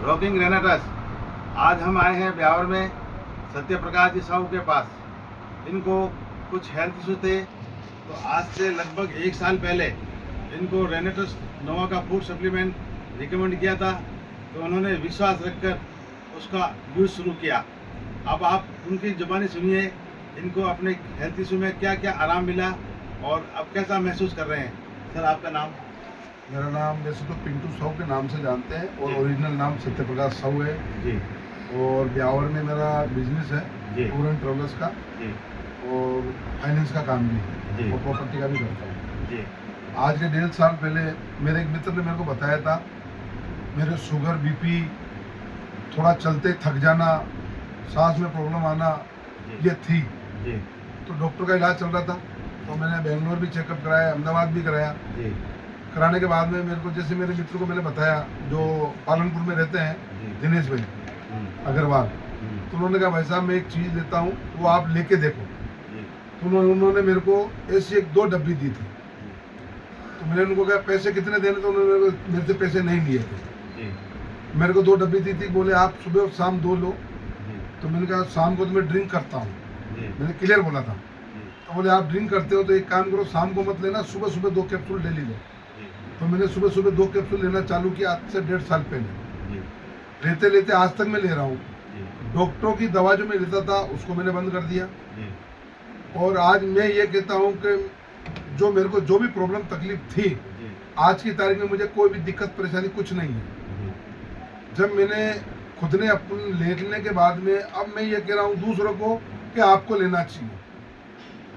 Rocking रेनेटस। आज हम आए हैं ब्यावर में सत्य प्रकाश जी साहू के पास। इनको कुछ हेल्थ इशू थे, तो आज से लगभग 1 साल पहले इनको रेनेटस नोवा का फूड सप्लीमेंट रिकमेंड किया था, तो उन्होंने विश्वास रखकर उसका यूज़ शुरू किया। अब आप उनकी ज़ुबानी सुनिए, इनको अपने हेल्थ इशू में क्या क्या आराम मिला और अब कैसा महसूस कर रहे हैं। सर, आपका नाम? मेरा नाम वैसे तो पिंटू साहू के नाम से जानते हैं और जी। ओरिजिनल नाम सत्य प्रकाश साहू है जी और ब्यावर में मेरा बिजनेस है जी टूर एंड ट्रेवल्स का जी और फाइनेंस का काम भी जी। है और प्रॉपर्टी का भी करता हूँ। जी आज के 1.5 साल पहले मेरे एक मित्र ने मेरे को बताया था, मेरे शुगर बीपी, थोड़ा चलते थक जाना, सांस में प्रॉब्लम आना जी ये थी। जी तो डॉक्टर का इलाज चल रहा था, तो मैंने बेंगलोर भी चेकअप कराया, अहमदाबाद भी कराया। जी कराने के बाद में मेरे को, जैसे मेरे मित्र को मैंने बताया जो पालनपुर में रहते हैं, जी। दिनेश भाई अग्रवाल, तो उन्होंने कहा भाई साहब मैं एक चीज़ देता हूँ वो आप लेके देखो। जी तो उन्होंने मेरे को ऐसी 1-2 डब्बी दी थी। तो मैंने उनको कहा पैसे कितने देने, तो उन्होंने मेरे से पैसे नहीं लिए थे। जी मेरे को 2 डब्बी दी थी, बोले आप सुबह और शाम 2 लो। जी तो मैंने कहा शाम को तो मैं ड्रिंक करता हूँ, जी मैंने क्लियर बोला था। जी तो बोले आप ड्रिंक करते हो तो एक काम करो, शाम को मत लेना, सुबह सुबह 2 कैप्सूल डेली लो। जी तो मैंने सुबह सुबह 2 कैप्सूल लेना चालू किया आज से 1.5 साल पहले। जी लेते लेते आज तक मैं ले रहा हूँ। जी डॉक्टरों की दवा जो मैं लेता था उसको मैंने बंद कर दिया। जी और आज मैं ये कहता हूँ कि जो मेरे को जो भी प्रॉब्लम तकलीफ थी, जी आज की तारीख में मुझे कोई भी दिक्कत परेशानी कुछ नहीं है। जब मैंने खुद ने अपन लेने के बाद में अब मैं ये कह रहा हूँ दूसरों को कि आपको लेना चाहिए।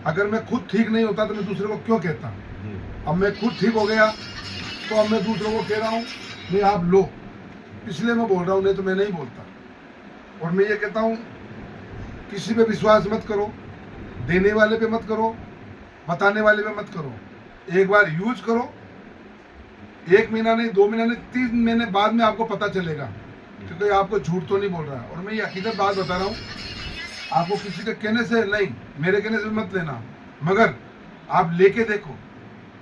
अगर मैं खुद ठीक नहीं होता तो मैं दूसरे को क्यों कहता। जी अब मैं खुद ठीक हो गया तो अब मैं दूसरों को कह रहा हूँ नहीं आप लो, इसलिए मैं बोल रहा हूँ, नहीं तो मैं नहीं बोलता। और मैं ये कहता हूँ किसी पे विश्वास मत करो, देने वाले पे मत करो, बताने वाले पे मत करो। एक बार यूज करो, 1 महीना नहीं, 2 महीना नहीं, 3 महीने बाद में आपको पता चलेगा, क्योंकि आपको झूठ तो नहीं बोल रहा है। और मैं ये हकीकत बात बता रहा हूँ, आपको किसी के कहने से नहीं, मेरे कहने से मत लेना, मगर आप लेके देखो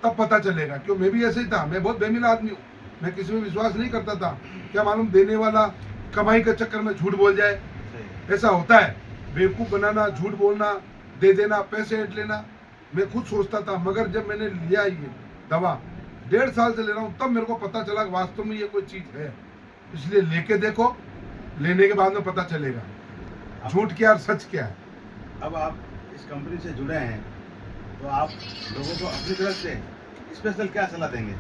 तब पता चलेगा। क्यों, मैं भी ऐसे ही था, मैं बहुत बेमिल आदमी हूँ, मैं किसी में विश्वास नहीं करता था। क्या मालूम देने वाला कमाई के चक्कर में झूठ बोल जाए, ऐसा होता है। बेवकूफ़ बनाना, झूठ बोलना, दे देना, पैसे ऐंठ लेना, मैं खुद सोचता था। मगर जब मैंने लिया ये दवा 1.5 साल से ले रहा हूँ, तब मेरे को पता चला कि वास्तव में ये कोई चीज़ है। इसलिए लेके देखो, लेने के बाद में पता चलेगा झूठ क्या और सच क्या है। अब आप इस कंपनी से जुड़े हैं, तो आप लोगों को अपनी तरफ से स्पेशल क्या सलाह देंगे?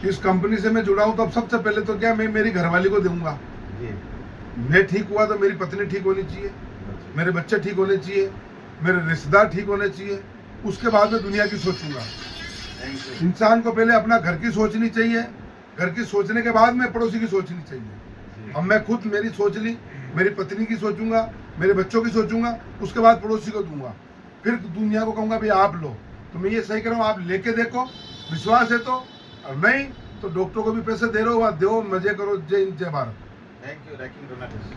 इस कंपनी से मैं जुड़ा हूँ तो अब सबसे पहले तो क्या मैं मेरी घरवाली को दूंगा। जी मैं ठीक हुआ तो मेरी पत्नी ठीक होनी चाहिए, मेरे बच्चे ठीक होने चाहिए, मेरे रिश्तेदार ठीक होने चाहिए, उसके बाद में दुनिया की सोचूंगा। Thank you. इंसान को पहले अपना घर की सोचनी चाहिए, घर की सोचने के बाद में पड़ोसी की सोचनी चाहिए। अब मैं खुद मेरी सोच ली, मेरी पत्नी की सोचूंगा, मेरे बच्चों की सोचूंगा, उसके बाद पड़ोसी को दूंगा, फिर दुनिया को कहूँगा भाई आप लो। तो मैं ये सही कह रहा हूँ, आप लेके देखो, विश्वास है तो, और नहीं तो डॉक्टर को भी पैसे दे रहे हो, वहाँ दो, मजे करो। जय हिंद, जय भारत। Thank you rocking रेनेटस।